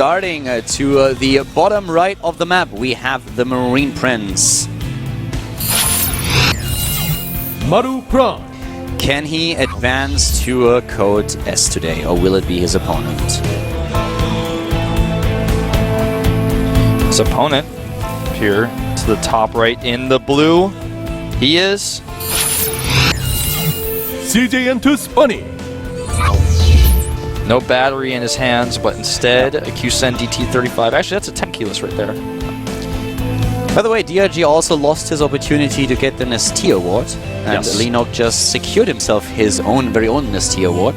Starting to the bottom right of the map, we have the Marine Prince. Maru Prime. Can he advance to Code S today, or will it be his opponent? His opponent here to the top right in the blue. He is CJ Bunny. no battery in his hands, but instead a QSEN DT35. Actually, that's a 10 keyless right there. By the way, DRG also lost his opportunity to get the Nestea award, and Yes. Lenok just secured himself his own very own Nestea award.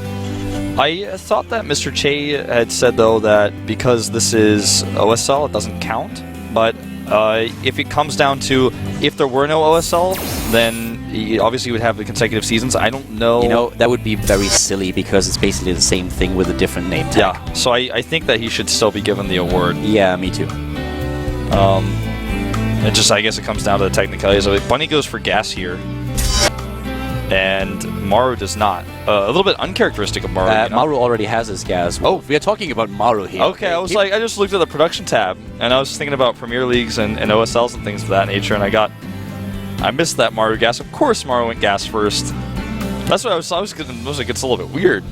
I thought that Mr. Che had said, though, that because this is OSL, it doesn't count. But if it comes down to if there were no OSL, then he obviously would have the consecutive seasons. I don't know. You know, that would be very silly because it's basically the same thing with a different name tag. Yeah, so I think that he should still be given the award. Yeah, me too. It just, I guess it comes down to the technicalities of it. Bunny goes for gas here, and Maru does not. A little bit uncharacteristic of Maru. You know? Maru already has his gas. Oh, we are talking about Maru here. Okay, I was like, I just looked at the production tab, and I was thinking about Premier Leagues and OSLs and things of that nature, and I missed that Maru gas. Of course Maru went gas first. That's what I was like, it's a little bit weird.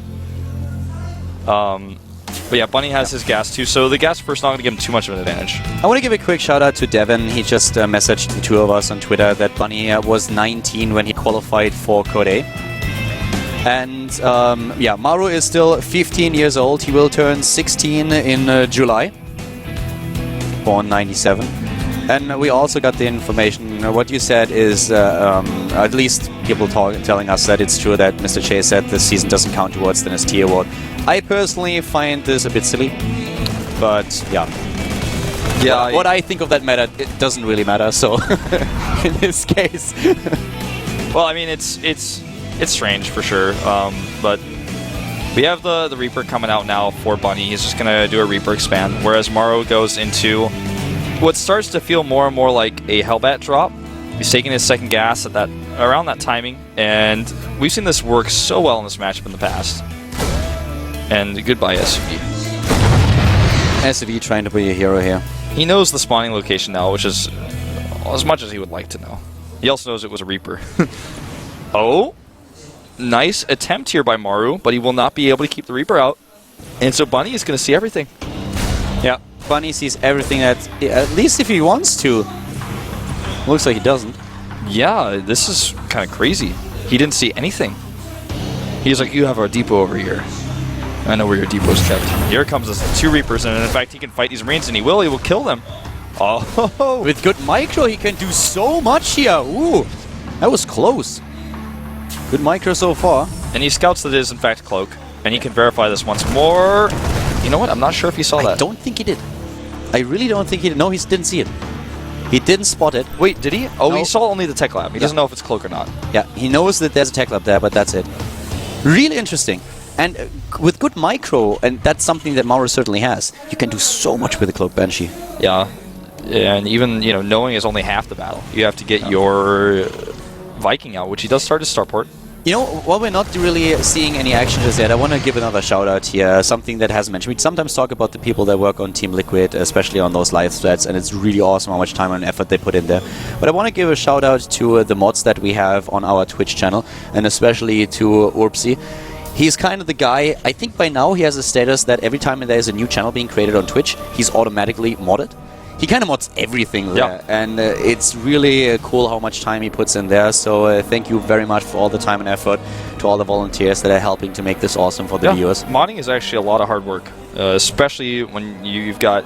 But yeah, Bunny has his gas too, so the gas first not going to give him too much of an advantage. I want to give a quick shout out to Devin. He just messaged the two of us on Twitter that Bunny was 19 when he qualified for Code A. And yeah, Maru is still 15 years old. He will turn 16 in July. Born 97. And we also got the information. What you said is, at least people telling us that it's true that Mr. Che said this season doesn't count towards the Nestea award. I personally find this a bit silly, but yeah. Yeah. What I think of that matter, it doesn't really matter. So in this case, well, I mean, it's strange for sure. But we have the Reaper coming out now for Bunny. He's just gonna do a Reaper expand, whereas Maru goes into what starts to feel more and more like a Hellbat drop. He's taking his second gas at around that timing, and we've seen this work so well in this matchup in the past. And goodbye, SUV. SUV trying to be a hero here. He knows the spawning location now, which is as much as he would like to know. He also knows it was a Reaper. Oh, nice attempt here by Maru, but he will not be able to keep the Reaper out. And so Bunny is going to see everything. Yeah, Bunny sees everything at least if he wants to. Looks like he doesn't. Yeah, this is kind of crazy. He didn't see anything. He's like, you have our depot over here. I know where your depot is kept. Here comes the two Reapers, and in fact, he can fight these Marines, and he will kill them. Oh! With good micro, he can do so much here. Ooh, that was close. Good micro so far. And he scouts that it is, in fact, Cloak, and he can verify this once more. You know what? I'm not sure if he saw that. I don't think he did. I really don't think he did. No, he didn't see it. He didn't spot it. Wait, did he? Oh, no. He saw only the Tech Lab. He doesn't know if it's Cloak or not. Yeah, he knows that there's a Tech Lab there, but that's it. Really interesting. And with good micro, and that's something that Maru certainly has, you can do so much with the Cloak Banshee. Yeah, and even, you know, knowing is only half the battle. You have to get your Viking out, which he does start his starport. You know, while we're not really seeing any action just yet, I want to give another shout out here, something that hasn't mentioned. We sometimes talk about the people that work on Team Liquid, especially on those live threads, and it's really awesome how much time and effort they put in there. But I want to give a shout out to the mods that we have on our Twitch channel, and especially to Urpsi. He's kind of the guy, I think by now he has a status that every time there's a new channel being created on Twitch, he's automatically modded. He kind of mods everything there, yeah. And it's really cool how much time he puts in there, so thank you very much for all the time and effort to all the volunteers that are helping to make this awesome for the viewers. Modding is actually a lot of hard work, especially when you've got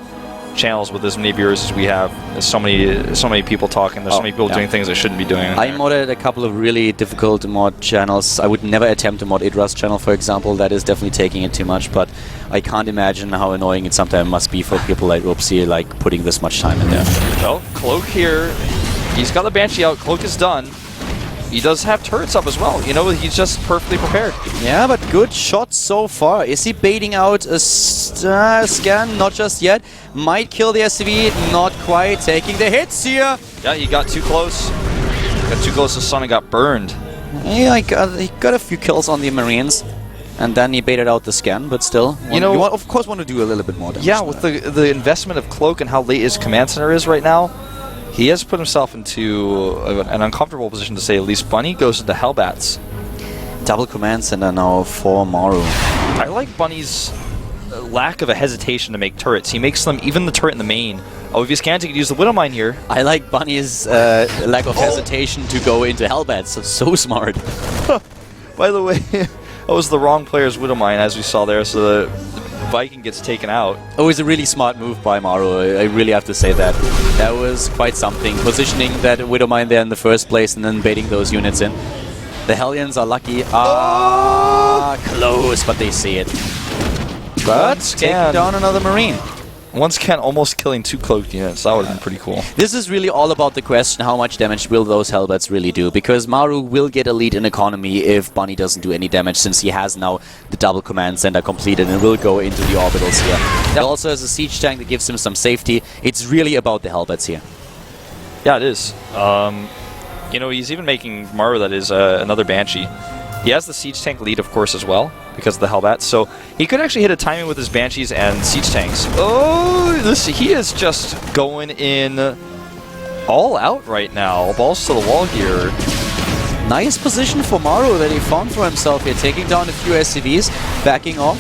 channels with as many viewers as we have. There's so many people talking, there's so many people doing things they shouldn't be doing. I modded a couple of really difficult mod channels. I would never attempt to mod Idra's channel, for example. That is definitely taking it too much, but I can't imagine how annoying it sometimes must be for people like Upsi, like putting this much time in there. Well, Cloak here, he's got the Banshee out, Cloak is done. He does have turrets up as well, you know, he's just perfectly prepared. Yeah, but good shots so far. Is he baiting out a scan? Not just yet. Might kill the SCV, not quite. Taking the hits here. Yeah, he got too close. Got too close to Sun and got burned. Yeah, he got a few kills on the Marines. And then he baited out the scan, but still, of course want to do a little bit more damage. Yeah, with the investment of Cloak and how late his command center is right now, he has put himself into an uncomfortable position, to say at least. Bunny goes into Hellbats. Double command center now for Maru. I like Bunny's lack of a hesitation to make turrets. He makes them, even the turret in the main. Oh, if he's scans, he could use the Widow Mine here. I like Bunny's lack of hesitation to go into Hellbats. So smart. By the way, that was the wrong player's Widow Mine, as we saw there, so the Viking gets taken out. Oh, it's a really smart move by Maru. I really have to say that. That was quite something. Positioning that Widow Mine there in the first place and then baiting those units in. The Hellions are lucky. Close, but they see it. But taking down another Marine. One scan almost killing 2 cloaked units. That would have been pretty cool. This is really all about the question, how much damage will those Hellbats really do? Because Maru will get a lead in economy if Bunny doesn't do any damage, since he has now the double command center completed and will go into the orbitals here. He also has a siege tank that gives him some safety. It's really about the Hellbats here. Yeah, it is. You know, he's even making Maru, that is, another Banshee. He has the siege tank lead, of course, as well, because of the Hellbats. So he could actually hit a timing with his Banshees and siege tanks. Oh, he is just going in all out right now. Balls to the wall here. Nice position for Maru that he found for himself here, taking down a few SCVs, backing off,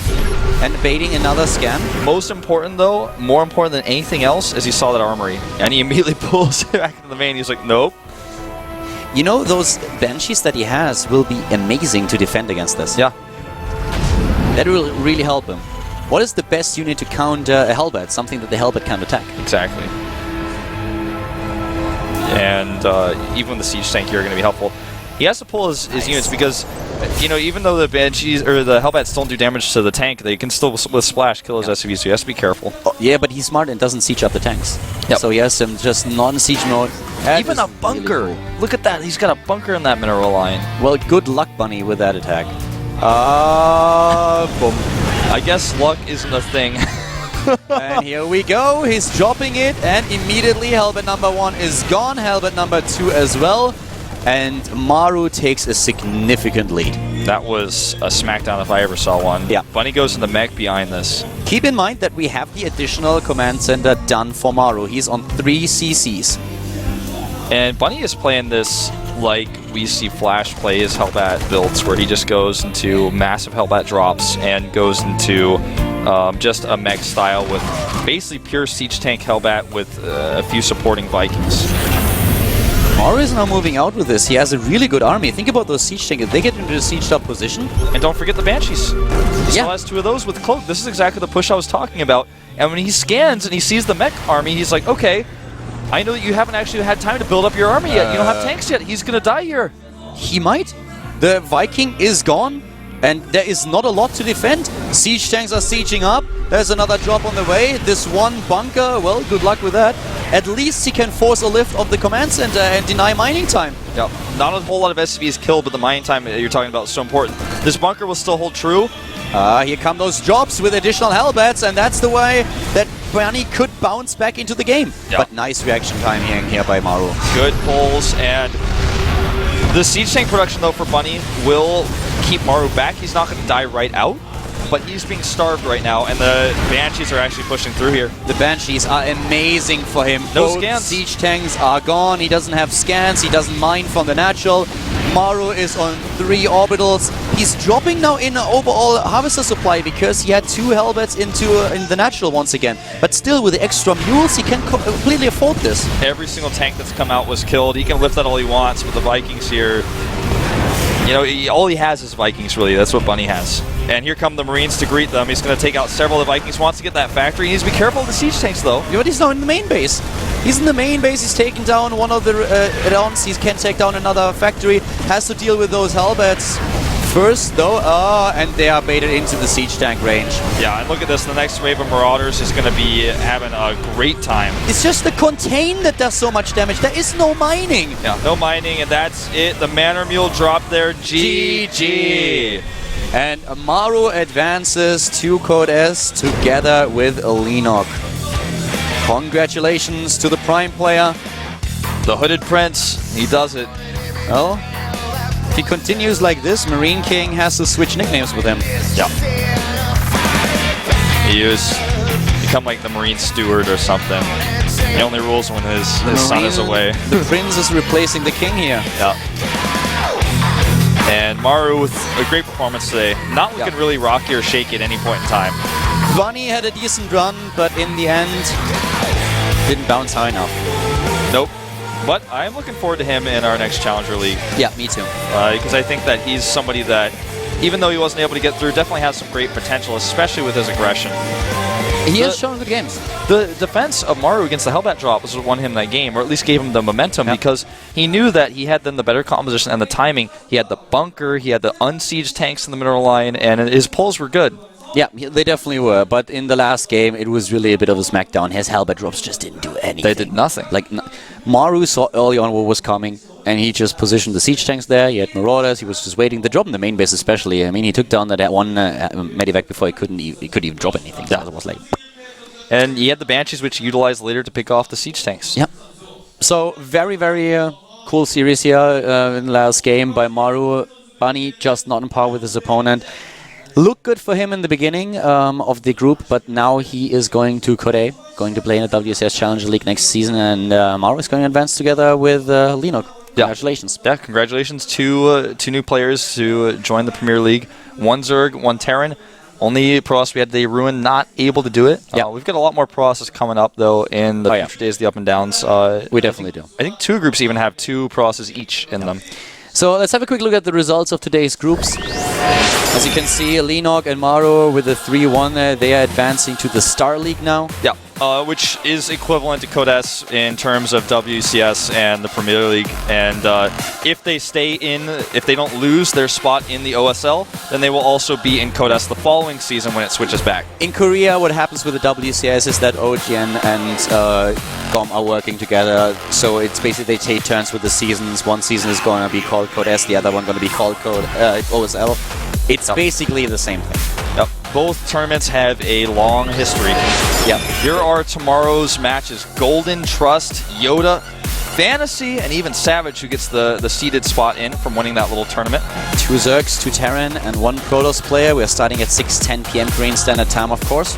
and baiting another scan. Most important, though, more important than anything else, is he saw that armory, and he immediately pulls it back into the main. He's like, nope. You know, those Banshees that he has will be amazing to defend against this. Yeah. That will really help him. What is the best unit to counter a Hellbat? Something that the Hellbat can't attack. Exactly. And even with the siege tank here are going to be helpful. He has to pull his units because, you know, even though the Banshees or the Hellbats don't do damage to the tank, they can still with splash kill his SCVs, so he has to be careful. Oh, yeah, but he's smart and doesn't siege up the tanks. Yep. So he has some just non-siege mode. Even a bunker! Really cool. Look at that, he's got a bunker in that mineral line. Well, good luck, Bunny, with that attack. Boom. I guess luck isn't a thing. And here we go, he's dropping it, and immediately Hellbat number 1 is gone, Hellbat number 2 as well. And Maru takes a significant lead. That was a smackdown if I ever saw one. Yeah. Bunny goes in the mech behind this. Keep in mind that we have the additional command center done for Maru. He's on 3 CCs. And Bunny is playing this like we see Flash play his Hellbat builds, where he just goes into massive Hellbat drops and goes into just a mech style with basically pure siege tank Hellbat with a few supporting Vikings. Maru is now moving out with this. He has a really good army. Think about those siege tanks. If they get into a sieged up position. And don't forget the Banshees. He yeah. still has 2 of those with Cloak. This is exactly the push I was talking about. And when he scans and he sees the mech army, he's like, okay, I know that you haven't actually had time to build up your army yet. You don't have tanks yet. He's going to die here. He might. The Viking is gone. And there is not a lot to defend. Siege tanks are sieging up. There's another drop on the way. This one bunker, well, good luck with that. At least he can force a lift of the command center and deny mining time. Yeah, not a whole lot of SCVs killed, but the mining time you're talking about is so important. This bunker will still hold true. Here come those drops with additional Hellbats, and that's the way that Bunny could bounce back into the game. Yep. But nice reaction time here by Maru. Good pulls, and the siege tank production, though, for Bunny will keep Maru back. He's not going to die right out, but he's being starved right now, and the Banshees are actually pushing through here. The Banshees are amazing for him. No Both scans. siege tanks are gone. He doesn't have scans. He doesn't mine from the natural. Maru is on 3 orbitals. He's dropping now in overall harvester supply because he had 2 Hellbats in the natural once again. But still, with the extra mules, he can completely afford this. Every single tank that's come out was killed. He can lift that all he wants, but the Vikings here, you know, all he has is Vikings, really. That's what Bunny has. And here come the Marines to greet them. He's going to take out several of the Vikings. Wants to get that factory. He needs to be careful of the siege tanks, though. Yeah, but he's now in the main base. He's in the main base. He's taking down one of the rounds. He can take down another factory. Has to deal with those Hellbats first, though. And they are baited into the siege tank range. Yeah, and look at this. The next wave of Marauders is going to be having a great time. It's just the contain that does so much damage. There is no mining. Yeah, no mining, and that's it. The Manor Mule dropped there. GG. And Maru advances to Code S together with Lenok. Congratulations to the Prime player. The Hooded Prince. He does it. Well, he continues like this, Marine King has to switch nicknames with him. Yeah. He was become like the Marine Steward or something. He only rules when his son is away. The Prince is replacing the King here. Yeah. And Maru with a great performance today. Not looking really rocky or shaky at any point in time. Bunny had a decent run, but in the end, didn't bounce high enough. Nope. But I'm looking forward to him in our next Challenger League. Yeah, me too. Because I think that he's somebody that, even though he wasn't able to get through, definitely has some great potential, especially with his aggression. He has shown good games. The defense of Maru against the Hellbat drop was what won him that game, or at least gave him the momentum, because he knew that he had then the better composition and the timing. He had the bunker, he had the unsieged tanks in the middle line, and his pulls were good. Yeah, they definitely were. But in the last game, it was really a bit of a smackdown. His Hellbat drops just didn't do anything. They did nothing. Like, Maru saw early on what was coming, and he just positioned the siege tanks there. He had Marauders. He was just waiting. The drop in the main base especially. I mean, he took down that one medevac before he couldn't even drop anything. So it was like... And he had the Banshees, which he utilized later to pick off the siege tanks. Yep. So, very, very cool series here in the last game by Maru. Bunny just not on par with his opponent. Looked good for him in the beginning of the group, but now he is going to Korea, going to play in the WCS Challenger League next season, and Maru is going to advance together with Linok. Congratulations. Yeah, congratulations to two new players to join the Premier League. One Zerg, one Terran. Only Pross we had today, Ruin, not able to do it. We've got a lot more Prosses coming up, though, in the future days, the up and downs. We definitely do. I think two groups even have 2 Prosses each in them. So let's have a quick look at the results of today's groups. As you can see, Linok and Maru with a 3-1. They are advancing to the StarLeague now. Yeah, which is equivalent to Codes in terms of WCS and the Premier League. And if they stay in, if they don't lose their spot in the OSL, then they will also be in Codes the following season when it switches back. In Korea, what happens with the WCS is that OGN and GOM are working together. So it's basically they take turns with the seasons. One season is going to be called Codes, the other one going to be called OSL. It's basically the same thing. Yep. Both tournaments have a long history. Yep. Here are tomorrow's matches. Golden, Trust, Yoda, Fantasy, and even Savage, who gets the seeded spot in from winning that little tournament. 2 Zergs, 2 Terran, and 1 Protoss player. We're starting at 6:10 p.m. Korean Standard Time, of course.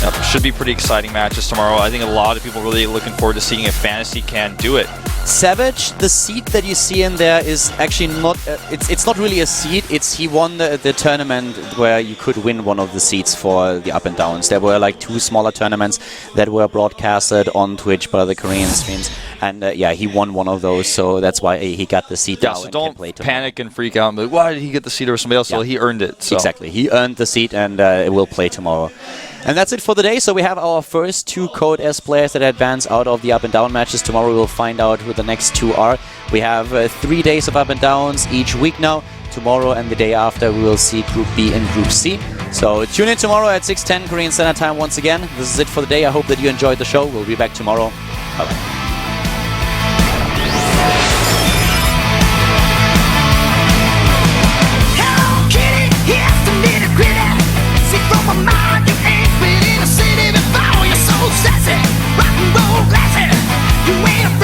Yep. Should be pretty exciting matches tomorrow. I think a lot of people really looking forward to seeing if Fantasy can do it. Savage, the seed that you see in there is actually not... it's not really a seed. He won the tournament where you could win one of the seeds for the up and downs. There were like 2 smaller tournaments that were broadcasted on Twitch by the Korean streams. And he won one of those, so that's why he got the seed. Yeah, so don't panic and freak out and be like, why did he get the seed over somebody else? Well, he earned it. So. Exactly. He earned the seed, and it will play tomorrow. And that's it for the day. So we have our first 2 Code S players that advance out of the up and down matches. Tomorrow we will find out who the next 2 are. We have 3 days of up and downs each week now. Tomorrow and the day after we will see Group B and Group C. So tune in tomorrow at 6:10 Korean Standard Time once again. This is it for the day. I hope that you enjoyed the show. We'll be back tomorrow. Bye-bye. Sassy, rock and roll classic. You ain't afraid.